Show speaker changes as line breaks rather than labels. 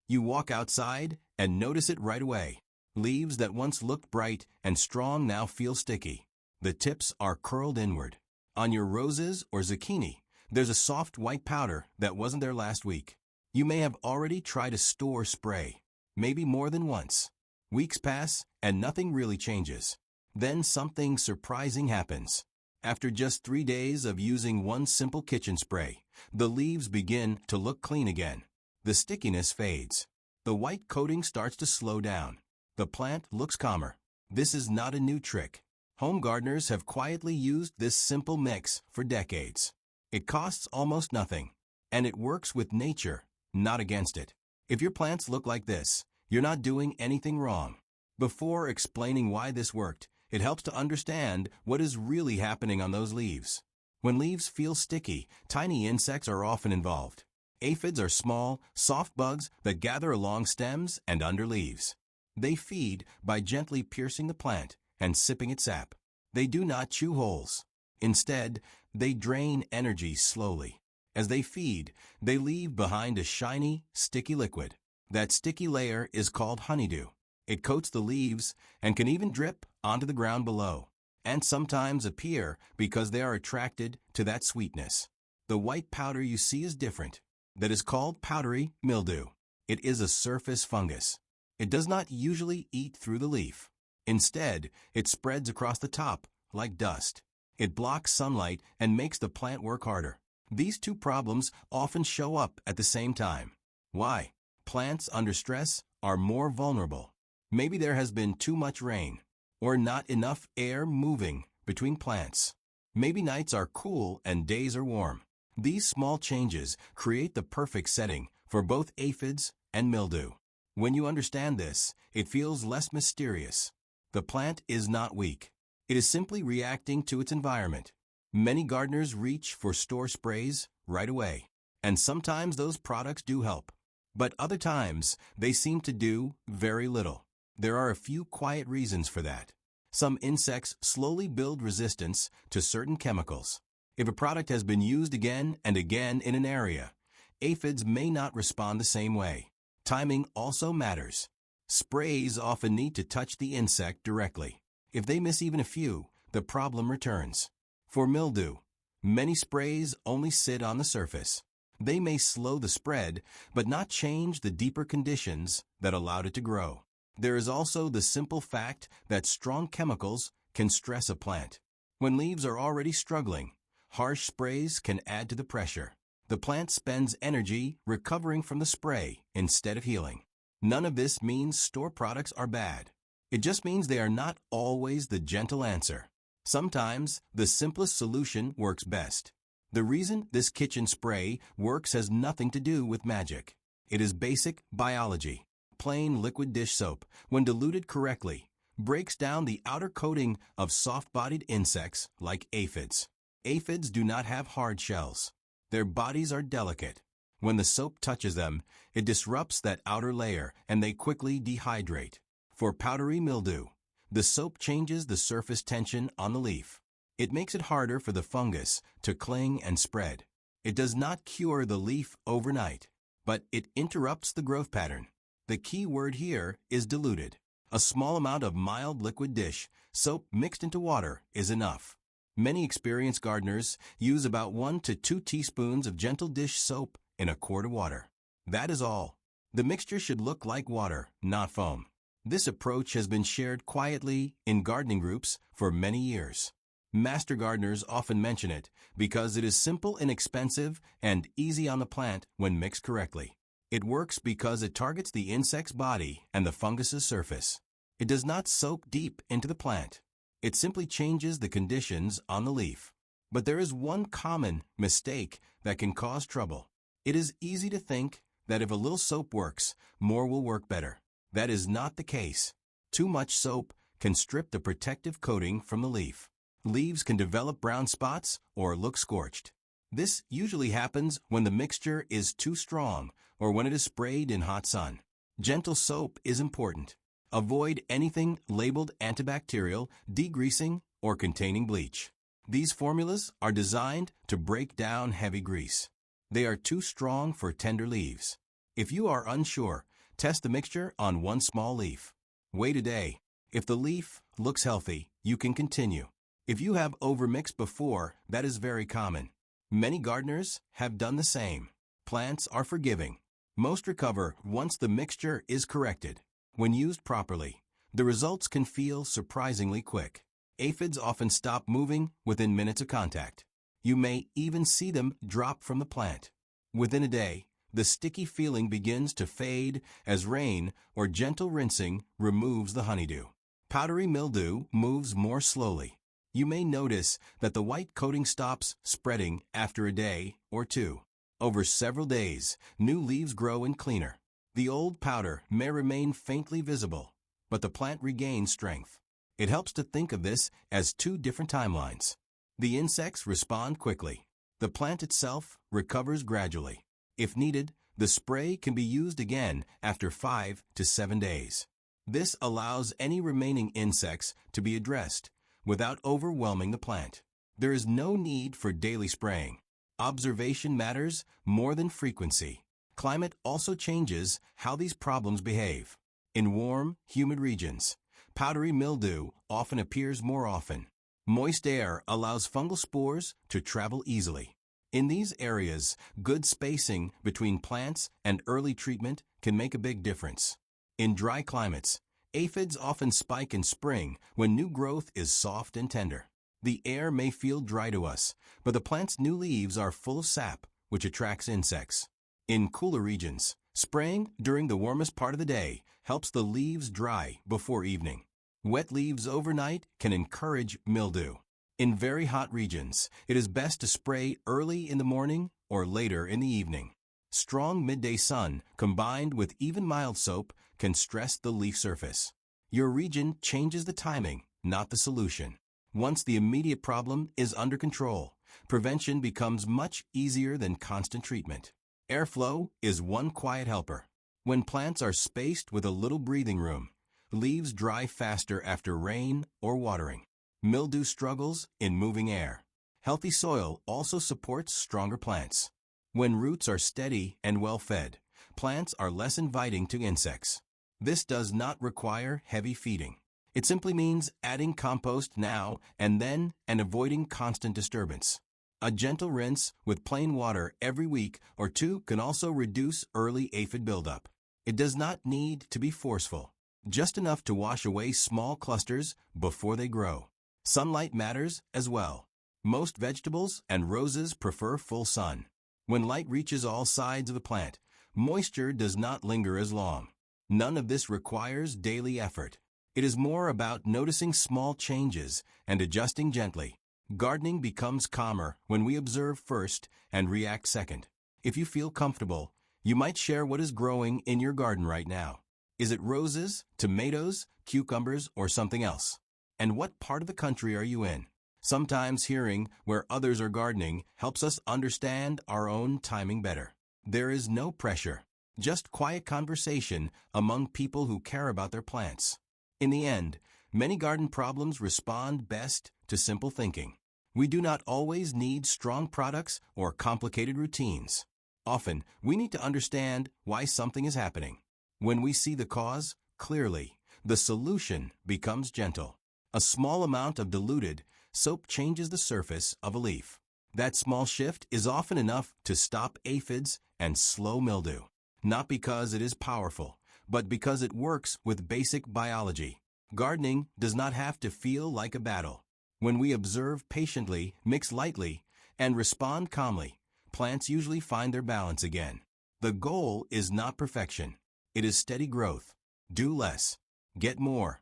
You walk outside and notice it right away. Leaves that once looked bright and strong now feel sticky. The tips are curled inward. On your roses or zucchini, there's a soft white powder that wasn't there last week. You may have already tried a store spray, maybe more than once. Weeks pass and nothing really changes. Then something surprising happens. After just 3 days of using one simple kitchen spray, the leaves begin to look clean again. The stickiness fades. The white coating starts to slow down. The plant looks calmer. This is not a new trick. Home gardeners have quietly used this simple mix for decades. It costs almost nothing, and it works with nature, not against it. If your plants look like this, you're not doing anything wrong. Before explaining why this worked, it helps to understand what is really happening on those leaves. When leaves feel sticky, tiny insects are often involved. Aphids are small, soft bugs that gather along stems and under leaves. They feed by gently piercing the plant and sipping its sap. They do not chew holes. Instead, they drain energy slowly. As they feed, they leave behind a shiny, sticky liquid. That sticky layer is called honeydew. It coats the leaves and can even drip onto the ground below, and sometimes appear because they are attracted to that sweetness. The white powder you see is different. That is called powdery mildew. It is a surface fungus. It does not usually eat through the leaf. Instead, it spreads across the top like dust. It blocks sunlight and makes the plant work harder. These two problems often show up at the same time. Why? Plants under stress are more vulnerable. Maybe there has been too much rain, or not enough air moving between plants. Maybe nights are cool and days are warm. These small changes create the perfect setting for both aphids and mildew. When you understand this, it feels less mysterious. The plant is not weak. It is simply reacting to its environment. Many gardeners reach for store sprays right away, and sometimes those products do help. But other times, they seem to do very little. There are a few quiet reasons for that. Some insects slowly build resistance to certain chemicals. If a product has been used again and again in an area, aphids may not respond the same way. Timing also matters. Sprays often need to touch the insect directly. If they miss even a few, the problem returns. For mildew, many sprays only sit on the surface. They may slow the spread, but not change the deeper conditions that allowed it to grow. There is also the simple fact that strong chemicals can stress a plant. When leaves are already struggling, harsh sprays can add to the pressure. The plant spends energy recovering from the spray instead of healing. None of this means store products are bad. It just means they are not always the gentle answer. Sometimes, the simplest solution works best. The reason this kitchen spray works has nothing to do with magic. It is basic biology. Plain liquid dish soap, when diluted correctly, breaks down the outer coating of soft-bodied insects like aphids. Aphids do not have hard shells. Their bodies are delicate. When the soap touches them, it disrupts that outer layer and they quickly dehydrate. For powdery mildew, the soap changes the surface tension on the leaf. It makes it harder for the fungus to cling and spread. It does not cure the leaf overnight, but it interrupts the growth pattern. The key word here is diluted. A small amount of mild liquid dish soap mixed into water is enough. Many experienced gardeners use about 1 to 2 teaspoons of gentle dish soap in a quart of water. That is all. The mixture should look like water, not foam. This approach has been shared quietly in gardening groups for many years. Master gardeners often mention it because it is simple, inexpensive, and easy on the plant when mixed correctly. It works because it targets the insect's body and the fungus's surface. It does not soak deep into the plant. It simply changes the conditions on the leaf. But there is one common mistake that can cause trouble. It is easy to think that if a little soap works, more will work better. That is not the case. Too much soap can strip the protective coating from the leaf. Leaves can develop brown spots or look scorched. This usually happens when the mixture is too strong or when it is sprayed in hot sun. Gentle soap is important. Avoid anything labeled antibacterial, degreasing, or containing bleach. These formulas are designed to break down heavy grease. They are too strong for tender leaves. If you are unsure, Test the mixture on one small leaf. Wait a day. If the leaf looks healthy, you can continue. If you have overmixed before, that is very common. Many gardeners have done the same. Plants are forgiving. Most recover once the mixture is corrected. When used properly, the results can feel surprisingly quick. Aphids often stop moving within minutes of contact. You may even see them drop from the plant. Within a day, the sticky feeling begins to fade as rain or gentle rinsing removes the honeydew. Powdery mildew moves more slowly. You may notice that the white coating stops spreading after a day or two. Over several days, new leaves grow and cleaner. The old powder may remain faintly visible, but the plant regains strength. It helps to think of this as two different timelines. The insects respond quickly. The plant itself recovers gradually. If needed, the spray can be used again after 5 to 7 days. This allows any remaining insects to be addressed without overwhelming the plant. There is no need for daily spraying. Observation matters more than frequency. Climate also changes how these problems behave. In warm, humid regions, powdery mildew often appears more often. Moist air allows fungal spores to travel easily. In these areas, good spacing between plants and early treatment can make a big difference. In dry climates, aphids often spike in spring when new growth is soft and tender. The air may feel dry to us, but the plant's new leaves are full of sap, which attracts insects. In cooler regions, spraying during the warmest part of the day helps the leaves dry before evening. Wet leaves overnight can encourage mildew. In very hot regions, it is best to spray early in the morning or later in the evening. Strong midday sun combined with even mild soap can stress the leaf surface. Your region changes the timing, not the solution. Once the immediate problem is under control, prevention becomes much easier than constant treatment. Airflow is one quiet helper. When plants are spaced with a little breathing room, leaves dry faster after rain or watering. Mildew struggles in moving air. Healthy soil also supports stronger plants. When roots are steady and well-fed, plants are less inviting to insects. This does not require heavy feeding. It simply means adding compost now and then and avoiding constant disturbance. A gentle rinse with plain water every week or two can also reduce early aphid buildup. It does not need to be forceful, just enough to wash away small clusters before they grow. Sunlight matters as well. Most vegetables and roses prefer full sun. When light reaches all sides of the plant, moisture does not linger as long. None of this requires daily effort. It is more about noticing small changes and adjusting gently. Gardening becomes calmer when we observe first and react second. If you feel comfortable, you might share what is growing in your garden right now. Is it roses, tomatoes, cucumbers, or something else? And what part of the country are you in? Sometimes hearing where others are gardening helps us understand our own timing better. There is no pressure, just quiet conversation among people who care about their plants. In the end, many garden problems respond best to simple thinking. We do not always need strong products or complicated routines. Often, we need to understand why something is happening. When we see the cause clearly, the solution becomes gentle. A small amount of diluted soap changes the surface of a leaf. That small shift is often enough to stop aphids and slow mildew. Not because it is powerful, but because it works with basic biology. Gardening does not have to feel like a battle. When we observe patiently, mix lightly, and respond calmly, plants usually find their balance again. The goal is not perfection. It is steady growth. Do less. Get more.